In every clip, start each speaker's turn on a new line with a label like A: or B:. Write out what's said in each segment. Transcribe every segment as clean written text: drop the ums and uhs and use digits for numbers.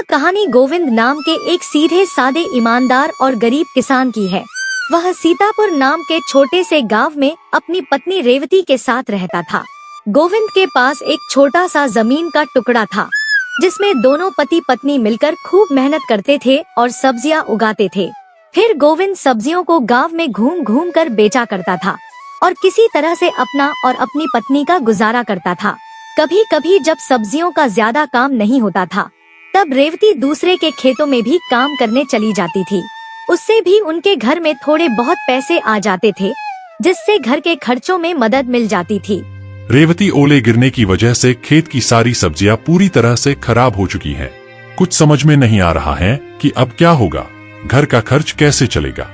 A: कहानी गोविंद नाम के एक सीधे सादे ईमानदार और गरीब किसान की है। वह सीतापुर नाम के छोटे से गांव में अपनी पत्नी रेवती के साथ रहता था। गोविंद के पास एक छोटा सा जमीन का टुकड़ा था, जिसमें दोनों पति पत्नी मिलकर खूब मेहनत करते थे और सब्जियां उगाते थे। फिर गोविंद सब्जियों को गांव में घूम घूम कर बेचा करता था और किसी तरह से अपना और अपनी पत्नी का गुजारा करता था। कभी कभी जब सब्जियों का ज्यादा काम नहीं होता था, तब रेवती दूसरे के खेतों में भी काम करने चली जाती थी। उससे भी उनके घर में थोड़े बहुत पैसे आ जाते थे, जिससे घर के खर्चों में मदद मिल जाती थी।
B: रेवती ओले गिरने की वजह से खेत की सारी सब्जियां पूरी तरह से खराब हो चुकी हैं। कुछ समझ में नहीं आ रहा है कि अब क्या होगा, घर का खर्च कैसे चलेगा।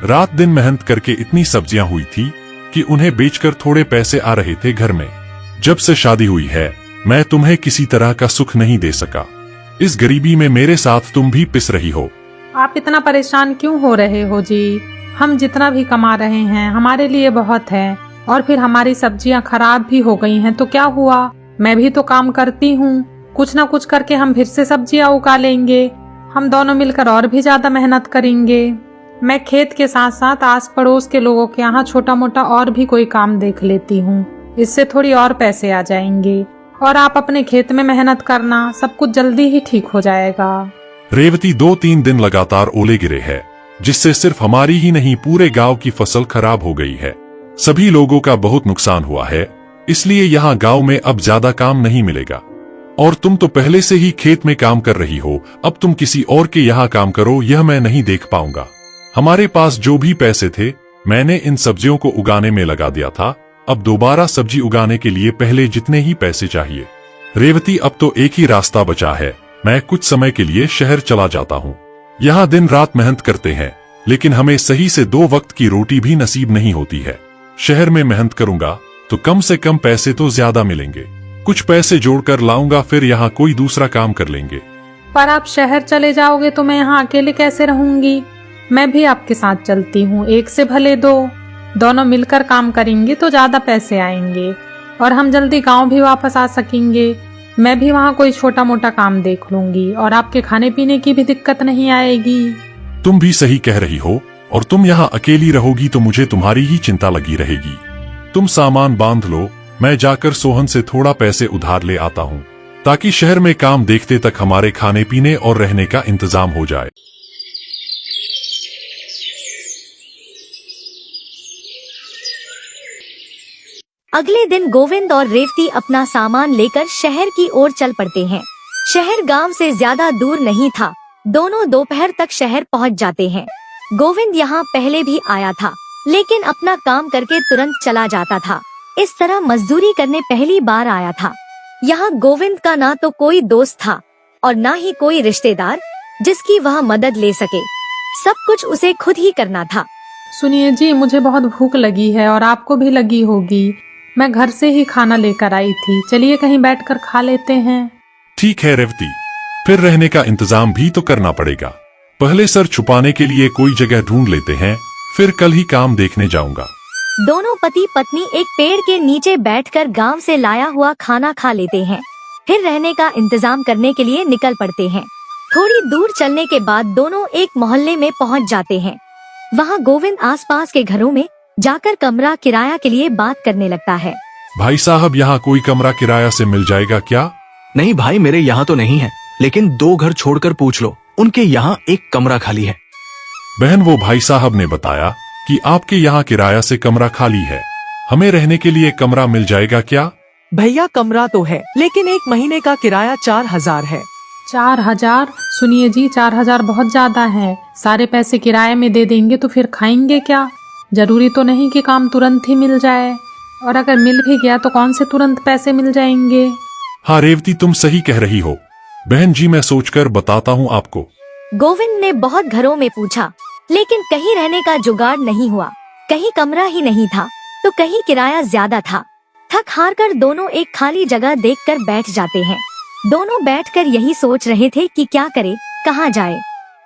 B: रात दिन मेहनत करके इतनी सब्जियां हुई थी कि उन्हें बेचकर थोड़े पैसे आ रहे थे घर में। जब से शादी हुई है, मैं तुम्हें किसी तरह का सुख नहीं दे सका। इस गरीबी में मेरे साथ तुम भी पिस रही हो।
C: आप इतना परेशान क्यों हो रहे हो जी? हम जितना भी कमा रहे हैं हमारे लिए बहुत है, और फिर हमारी सब्जियां खराब भी हो गई हैं तो क्या हुआ? मैं भी तो काम करती हूँ, कुछ ना कुछ करके हम फिर से सब्जियां उगा लेंगे। हम दोनों मिलकर और भी ज्यादा मेहनत करेंगे। मैं खेत के साथ साथ आस पड़ोस के लोगों के यहाँ छोटा मोटा और भी कोई काम देख लेती हूँ, इससे थोड़ी और पैसे आ जाएंगे। और आप अपने खेत में मेहनत करना, सब कुछ जल्दी ही ठीक हो जाएगा।
B: रेवती 2-3 दिन लगातार ओले गिरे हैं, जिससे सिर्फ हमारी ही नहीं पूरे गांव की फसल खराब हो गई है। सभी लोगों का बहुत नुकसान हुआ है, इसलिए यहाँ गांव में अब ज्यादा काम नहीं मिलेगा। और तुम तो पहले से ही खेत में काम कर रही हो, अब तुम किसी और के यहाँ काम करो, यह मैं नहीं देख पाऊंगा। हमारे पास जो भी पैसे थे मैंने इन सब्जियों को उगाने में लगा दिया था। अब दोबारा सब्जी उगाने के लिए पहले जितने ही पैसे चाहिए। रेवती, अब तो एक ही रास्ता बचा है, मैं कुछ समय के लिए शहर चला जाता हूँ। यहाँ दिन रात मेहनत करते हैं, लेकिन हमें सही से 2 वक्त की रोटी भी नसीब नहीं होती है। शहर में मेहनत करूंगा तो कम से कम पैसे तो ज्यादा मिलेंगे। कुछ पैसे जोड़कर लाऊंगा, फिर यहाँ कोई दूसरा काम कर लेंगे।
C: पर आप शहर चले जाओगे तो मैं यहाँ अकेले कैसे रहूंगी? मैं भी आपके साथ चलती हूँ, एक से भले दो। दोनों मिलकर काम करेंगे तो ज्यादा पैसे आएंगे और हम जल्दी गांव भी वापस आ सकेंगे। मैं भी वहाँ कोई छोटा मोटा काम देख लूंगी और आपके खाने पीने की भी दिक्कत नहीं आएगी।
B: तुम भी सही कह रही हो, और तुम यहाँ अकेली रहोगी तो मुझे तुम्हारी ही चिंता लगी रहेगी। तुम सामान बांध लो, मैं जाकर सोहन से थोड़ा पैसे उधार ले आता हूँ, ताकि शहर में काम देखते तक हमारे खाने पीने और रहने का इंतजाम हो जाए।
A: अगले दिन गोविंद और रेवती अपना सामान लेकर शहर की ओर चल पड़ते हैं। शहर गांव से ज्यादा दूर नहीं था, दोनों दोपहर तक शहर पहुंच जाते हैं। गोविंद यहाँ पहले भी आया था, लेकिन अपना काम करके तुरंत चला जाता था। इस तरह मजदूरी करने पहली बार आया था। यहाँ गोविंद का ना तो कोई दोस्त था और ना ही कोई रिश्तेदार जिसकी वह मदद ले सके। सब कुछ उसे खुद ही करना था।
C: सुनिए जी, मुझे बहुत भूख लगी है और आपको भी लगी होगी। मैं घर से ही खाना लेकर आई थी, चलिए कहीं बैठकर खा लेते हैं।
B: ठीक है रेवती, फिर रहने का इंतजाम भी तो करना पड़ेगा। पहले सर छुपाने के लिए कोई जगह ढूंढ लेते हैं, फिर कल ही काम देखने जाऊंगा।
A: दोनों पति पत्नी एक पेड़ के नीचे बैठकर गांव से लाया हुआ खाना खा लेते हैं, फिर रहने का इंतजाम करने के लिए निकल पड़ते हैं। थोड़ी दूर चलने के बाद दोनों एक मोहल्ले में पहुंच जाते हैं। वहां गोविंद आसपास के घरों में जाकर कमरा किराया के लिए बात करने लगता है।
B: भाई साहब, यहाँ कोई कमरा किराया से मिल जाएगा क्या?
D: नहीं भाई, मेरे यहाँ तो नहीं है, लेकिन 2 घर छोड़कर पूछ लो, उनके यहाँ एक कमरा खाली है।
B: बहन, वो भाई साहब ने बताया कि आपके यहाँ किराया से कमरा खाली है, हमें रहने के लिए कमरा मिल जाएगा क्या?
E: भैया, कमरा तो है, लेकिन 1 महीने का किराया 4000 है।
C: 4000? सुनिए जी, 4000 बहुत ज्यादा है। सारे पैसे किराए में दे देंगे तो फिर खाएंगे क्या? जरूरी तो नहीं कि काम तुरंत ही मिल जाए, और अगर मिल भी गया तो कौन से तुरंत पैसे मिल जाएंगे।
B: हाँ रेवती, तुम सही कह रही हो। बहन जी, मैं सोचकर बताता हूँ आपको।
A: गोविंद ने बहुत घरों में पूछा, लेकिन कहीं रहने का जुगाड़ नहीं हुआ। कहीं कमरा ही नहीं था तो कहीं किराया ज्यादा था। थक हार कर दोनों एक खाली जगह देखकर बैठ जाते हैं। दोनों बैठकर यही सोच रहे थे कि क्या करे, कहाँ जाए।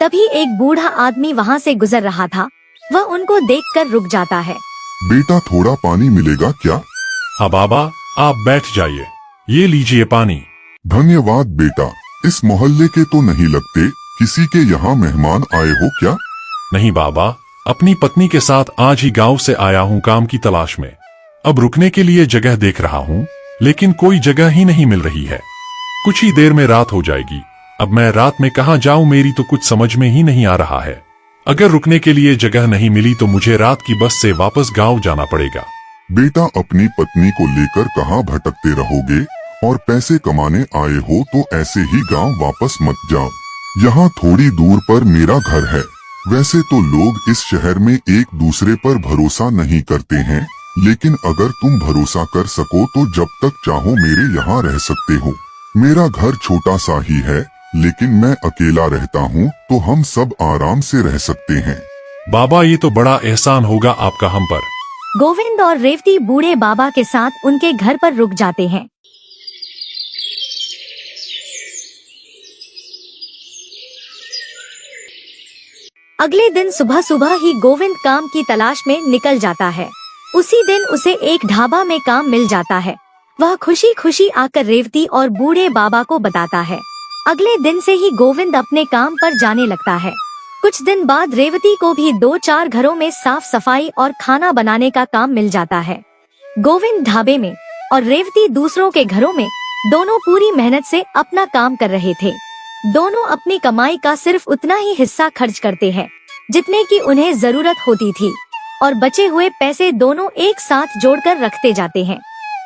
A: तभी एक बूढ़ा आदमी वहाँ से गुजर रहा था। वह उनको देखकर रुक जाता है।
F: बेटा, थोड़ा पानी मिलेगा क्या?
B: हाँ बाबा, आप बैठ जाइए, ये लीजिए पानी।
F: धन्यवाद बेटा, इस मोहल्ले के तो नहीं लगते, किसी के यहाँ मेहमान आए हो क्या?
B: नहीं बाबा, अपनी पत्नी के साथ आज ही गांव से आया हूँ काम की तलाश में। अब रुकने के लिए जगह देख रहा हूँ, लेकिन कोई जगह ही नहीं मिल रही है। कुछ ही देर में रात हो जाएगी। अब मैं रात में कहाँ जाऊँ, मेरी तो कुछ समझ में ही नहीं आ रहा है। अगर रुकने के लिए जगह नहीं मिली तो मुझे रात की बस से वापस गांव जाना पड़ेगा।
F: बेटा, अपनी पत्नी को लेकर कहाँ भटकते रहोगे? और पैसे कमाने आए हो तो ऐसे ही गांव वापस मत जाओ। यहाँ थोड़ी दूर पर मेरा घर है। वैसे तो लोग इस शहर में एक दूसरे पर भरोसा नहीं करते हैं, लेकिन अगर तुम भरोसा कर सको तो जब तक चाहो मेरे यहाँ रह सकते हो। मेरा घर छोटा सा ही है, लेकिन मैं अकेला रहता हूँ तो हम सब आराम से रह सकते हैं।
B: बाबा, ये तो बड़ा एहसान होगा आपका हम पर।
A: गोविंद और रेवती बूढ़े बाबा के साथ उनके घर पर रुक जाते हैं। अगले दिन सुबह सुबह ही गोविंद काम की तलाश में निकल जाता है। उसी दिन उसे एक ढाबा में काम मिल जाता है। वह खुशी खुशी आकर रेवती और बूढ़े बाबा को बताता है। अगले दिन से ही गोविंद अपने काम पर जाने लगता है। कुछ दिन बाद रेवती को भी 2-4 घरों में साफ सफाई और खाना बनाने का काम मिल जाता है। गोविंद ढाबे में और रेवती दूसरों के घरों में, दोनों पूरी मेहनत से अपना काम कर रहे थे। दोनों अपनी कमाई का सिर्फ उतना ही हिस्सा खर्च करते हैं जितने की उन्हें जरूरत होती थी, और बचे हुए पैसे दोनों एक साथ जोड़कर रखते जाते हैं।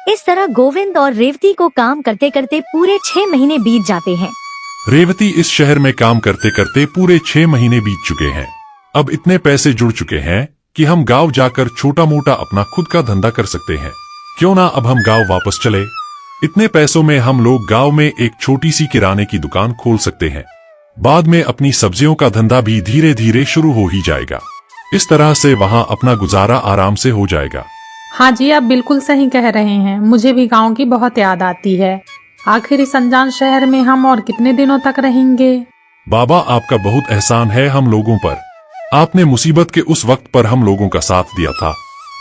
A: इस तरह गोविंद और रेवती को काम करते करते पूरे 6 महीने बीत जाते हैं।
B: रेवती इस शहर में काम करते करते पूरे 6 महीने बीत चुके हैं। अब इतने पैसे जुड़ चुके हैं कि हम गांव जाकर छोटा मोटा अपना खुद का धंधा कर सकते हैं। क्यों ना अब हम गांव वापस चले। इतने पैसों में हम लोग गांव में एक छोटी सी किराने की दुकान खोल सकते हैं। बाद में अपनी सब्जियों का धंधा भी धीरे धीरे शुरू हो ही जाएगा। इस तरह से वहां अपना गुजारा आराम से हो जाएगा।
C: हाँ जी, आप बिल्कुल सही कह रहे हैं। मुझे भी गांव की बहुत याद आती है। आखिर इस अनजान शहर में हम और कितने दिनों तक रहेंगे।
B: बाबा, आपका बहुत एहसान है हम लोगों पर। आपने मुसीबत के उस वक्त पर हम लोगों का साथ दिया था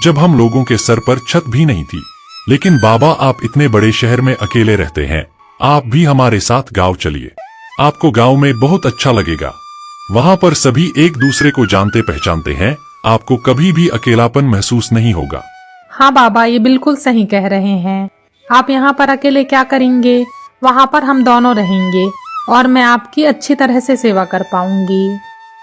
B: जब हम लोगों के सर पर छत भी नहीं थी। लेकिन बाबा, आप इतने बड़े शहर में अकेले रहते हैं। आप भी हमारे साथ गांव चलिए। आपको गांव में बहुत अच्छा लगेगा। वहां पर सभी एक दूसरे को जानते पहचानते हैं। आपको कभी भी अकेलापन महसूस नहीं होगा।
C: हाँ बाबा, ये बिल्कुल सही कह रहे हैं। आप यहाँ पर अकेले क्या करेंगे? वहाँ पर हम दोनों रहेंगे और मैं आपकी अच्छी तरह से सेवा कर पाऊंगी।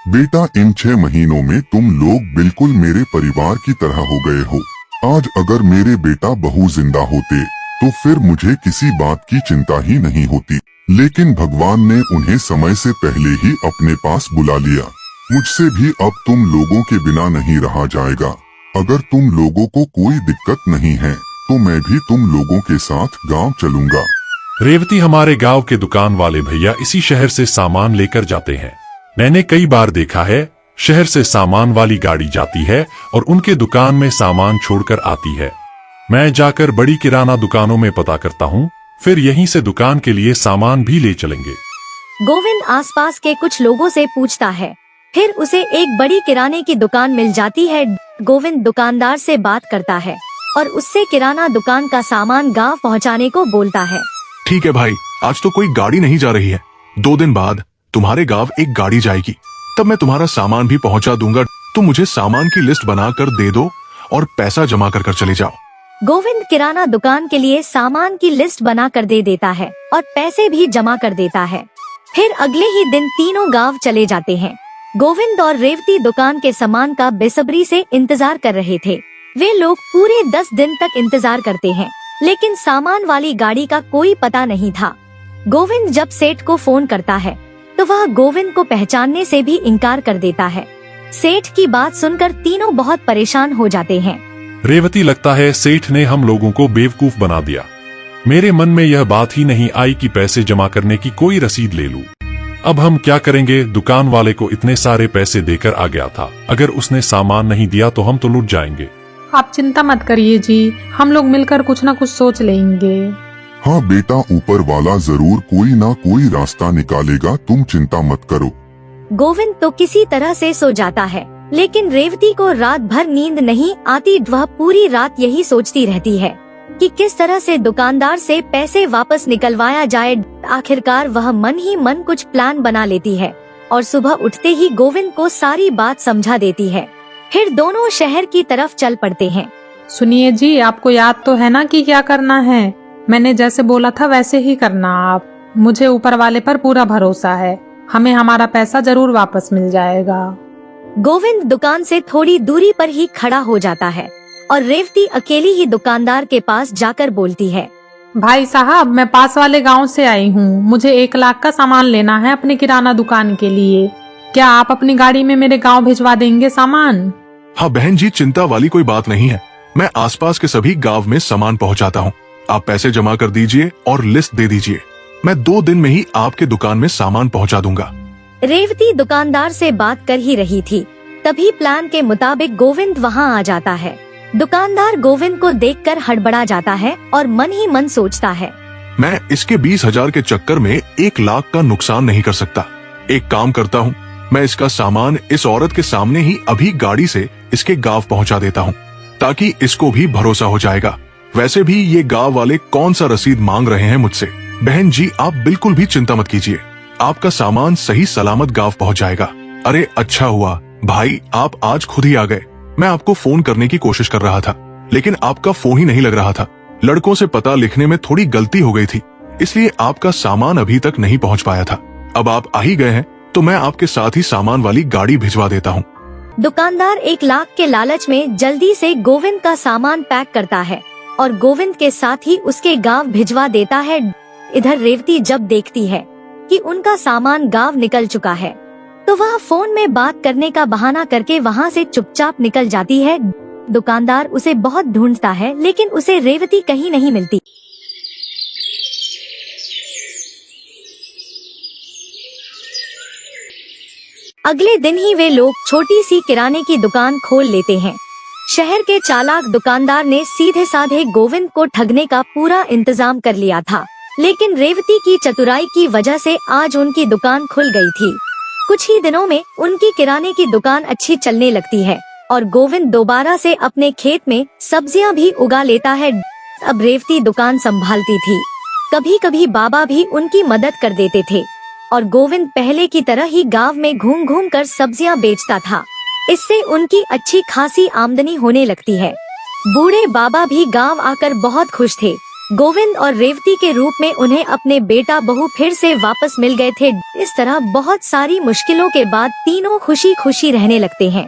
F: बेटा, इन 6 महीनों में तुम लोग बिल्कुल मेरे परिवार की तरह हो गए हो। आज अगर मेरे बेटा बहू जिंदा होते तो फिर मुझे किसी बात की चिंता ही नहीं होती, लेकिन भगवान ने उन्हें समय से पहले ही अपने पास बुला लिया। मुझसे भी अब तुम लोगों के बिना नहीं रहा जाएगा। अगर तुम लोगों को कोई दिक्कत नहीं है तो मैं भी तुम लोगों के साथ गांव चलूंगा।
B: रेवती, हमारे गांव के दुकान वाले भैया इसी शहर से सामान लेकर जाते हैं। मैंने कई बार देखा है, शहर से सामान वाली गाड़ी जाती है और उनके दुकान में सामान छोड़कर आती है। मैं जाकर बड़ी किराना दुकानों में पता करता हूँ, फिर यहीं से दुकान के लिए सामान भी ले चलेंगे।
A: गोविंद आसपास के कुछ लोगों से पूछता है, फिर उसे एक बड़ी किराने की दुकान मिल जाती है। गोविंद दुकानदार से बात करता है और उससे किराना दुकान का सामान गांव पहुंचाने को बोलता है।
D: ठीक है भाई, आज तो कोई गाड़ी नहीं जा रही है। 2 दिन बाद तुम्हारे गांव एक गाड़ी जाएगी, तब मैं तुम्हारा सामान भी पहुंचा दूंगा। तुम मुझे सामान की लिस्ट बनाकर दे दो और पैसा जमा कर चले जाओ।
A: गोविंद किराना दुकान के लिए सामान की लिस्ट बना कर दे देता है और पैसे भी जमा कर देता है। फिर अगले ही दिन तीनों गांव चले जाते हैं। गोविंद और रेवती दुकान के सामान का बेसब्री से इंतजार कर रहे थे। वे लोग पूरे 10 दिन तक इंतजार करते हैं, लेकिन सामान वाली गाड़ी का कोई पता नहीं था। गोविंद जब सेठ को फोन करता है तो वह गोविंद को पहचानने से भी इनकार कर देता है। सेठ की बात सुनकर तीनों बहुत परेशान हो जाते हैं।
B: रेवती, लगता है सेठ ने हम लोगों को बेवकूफ बना दिया। मेरे मन में यह बात ही नहीं आई कि पैसे जमा करने की कोई रसीद ले लूं। अब हम क्या करेंगे? दुकान वाले को इतने सारे पैसे देकर आ गया था, अगर उसने सामान नहीं दिया तो हम तो लूट जाएंगे।
C: आप चिंता मत करिए जी, हम लोग मिलकर कुछ न कुछ सोच लेंगे।
F: हाँ बेटा, ऊपर वाला जरूर कोई ना कोई रास्ता निकालेगा, तुम चिंता मत करो।
A: गोविंद तो किसी तरह से सो जाता है, लेकिन रेवती को रात भर नींद नहीं आती। वह पूरी रात यही सोचती रहती है कि किस तरह से दुकानदार से पैसे वापस निकलवाया जाए। आखिरकार वह मन ही मन कुछ प्लान बना लेती है और सुबह उठते ही गोविंद को सारी बात समझा देती है। फिर दोनों शहर की तरफ चल पड़ते हैं।
C: सुनिए जी, आपको याद तो है ना कि क्या करना है? मैंने जैसे बोला था वैसे ही करना आप। मुझे ऊपर वाले पर पूरा भरोसा है, हमें हमारा पैसा जरूर वापस मिल जाएगा।
A: गोविंद दुकान से थोड़ी दूरी पर ही खड़ा हो जाता है और रेवती अकेली ही दुकानदार के पास जाकर बोलती है,
C: भाई साहब, मैं पास वाले गांव से आई हूँ। मुझे 1 लाख का सामान लेना है अपनी किराना दुकान के लिए। क्या आप अपनी गाड़ी में मेरे गांव भिजवा देंगे सामान?
D: हाँ बहन जी, चिंता वाली कोई बात नहीं है। मैं आसपास के सभी गांव में सामान पहुंचाता हूँ। आप पैसे जमा कर दीजिए और लिस्ट दे दीजिए। मैं 2 दिन में ही आपके दुकान में सामान पहुंचा दूंगा।
A: रेवती दुकानदार से बात कर ही रही थी, तभी प्लान के मुताबिक गोविंद वहाँ आ जाता है। दुकानदार गोविंद को देखकर हड़बड़ा जाता है और मन ही मन सोचता है,
D: मैं इसके 20,000 के चक्कर में 1 लाख का नुकसान नहीं कर सकता। एक काम करता हूँ, मैं इसका सामान इस औरत के सामने ही अभी गाड़ी से इसके गांव पहुंचा देता हूँ, ताकि इसको भी भरोसा हो जाएगा। वैसे भी ये गांव वाले कौन सा रसीद मांग रहे हैं मुझसे। बहन जी, आप बिल्कुल भी चिंता मत कीजिए, आपका सामान सही सलामत गांव पहुंच जाएगा। अरे अच्छा हुआ भाई, आप आज खुद ही आ गए। मैं आपको फोन करने की कोशिश कर रहा था, लेकिन आपका फोन ही नहीं लग रहा था। लड़कों से पता लिखने में थोड़ी गलती हो गई थी, इसलिए आपका सामान अभी तक नहीं पहुंच पाया था। अब आप आ ही गए हैं तो मैं आपके साथ ही सामान वाली गाड़ी भिजवा देता हूँ।
A: दुकानदार 1 लाख के लालच में जल्दी से गोविंद का सामान पैक करता है और गोविंद के साथ ही उसके गांव भिजवा देता है। इधर रेवती जब देखती है कि उनका सामान गांव निकल चुका है, तो वह फोन में बात करने का बहाना करके वहां से चुपचाप निकल जाती है। दुकानदार उसे बहुत ढूंढता है, लेकिन उसे रेवती कहीं नहीं मिलती। अगले दिन ही वे लोग छोटी सी किराने की दुकान खोल लेते हैं। शहर के चालाक दुकानदार ने सीधे साधे गोविंद को ठगने का पूरा इंतजाम कर लिया था, लेकिन रेवती की चतुराई की वजह से आज उनकी दुकान खुल गई थी। कुछ ही दिनों में उनकी किराने की दुकान अच्छी चलने लगती है और गोविंद दोबारा से अपने खेत में सब्जियां भी उगा लेता है। अब रेवती दुकान संभालती थी, कभी कभी बाबा भी उनकी मदद कर देते थे और गोविंद पहले की तरह ही गांव में घूम घूम कर सब्जियां बेचता था। इससे उनकी अच्छी खासी आमदनी होने लगती है। बूढ़े बाबा भी गांव आकर बहुत खुश थे। गोविंद और रेवती के रूप में उन्हें अपने बेटा बहू फिर से वापस मिल गए थे। इस तरह बहुत सारी मुश्किलों के बाद तीनों खुशी खुशी रहने लगते हैं।